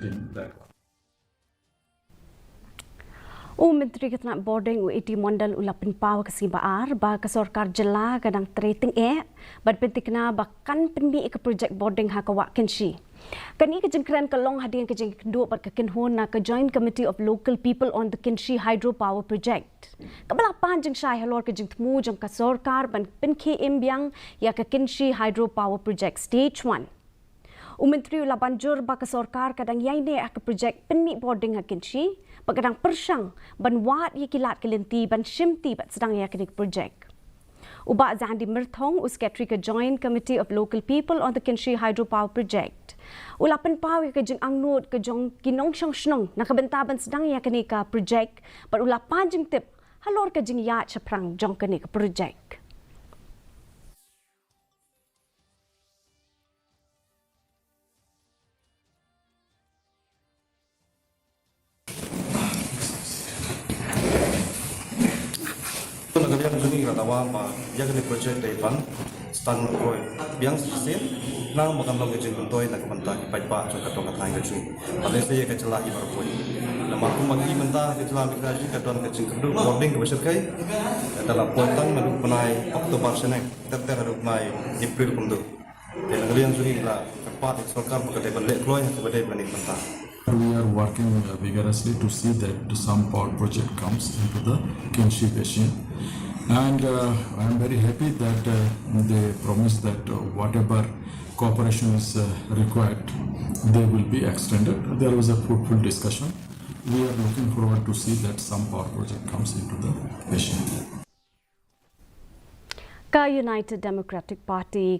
that one. Menteri Ketenaga Bording UIT Mondal ulapin pau ke Sibaar ba ke Sorkar jela kadang treating bad pentikna bakan penmi ke projek Bording ha ke wak Kynshi. Kani ke jengkran ke long hadian ke jeng kedua bat ke kinhon na ke Joint Committee of Local People on the Kynshi Hydropower Project. Kebelapan jeng Shai Halor ke jeng temu jeng ke Sorkar ban penki imbiang ya ke Kynshi Hydropower Project Stage 1. Menteri ula banjur ba ke Sorkar kadang yai ne ke projek penmi Bording ha Kynshi, ba kadang persang ban wat ye kilat kelenti ban Shim ti bat sedang ya ke projek. Uba Zandi Mirthong Secretary ke Joint Committee of Local People on the Kynshi Hydropower Project. Ulapan pau ke jeng angnut ke jong kinong syang snong na kabentaban sedang ya ke ka projek, ba ulapan jeng tip halor ke jeng ya chaprang jong ke ka projek. Nagalian juni ratawa pa yakni project day pan stan koi biang sin nang makan long jing toy nak menta pai pa so katong katang ke jing ale se ke celah i barpoi nama ku magi menta ke celah mikna ji katon ke jing kedu boarding ke besar kai dalam pointan madu penai Oktober senek tete hadu mai April kumdu dan nagalian juni la cepat Sorkar bekerja balik kloy ke badai planik menta. We are working vigorously to see that some power project comes into the Kynshi basin, and I am very happy that they promise that whatever cooperation is required, they will be extended. There was a fruitful discussion. We are looking forward to see that some power project comes into the basin. Ka United Democratic Party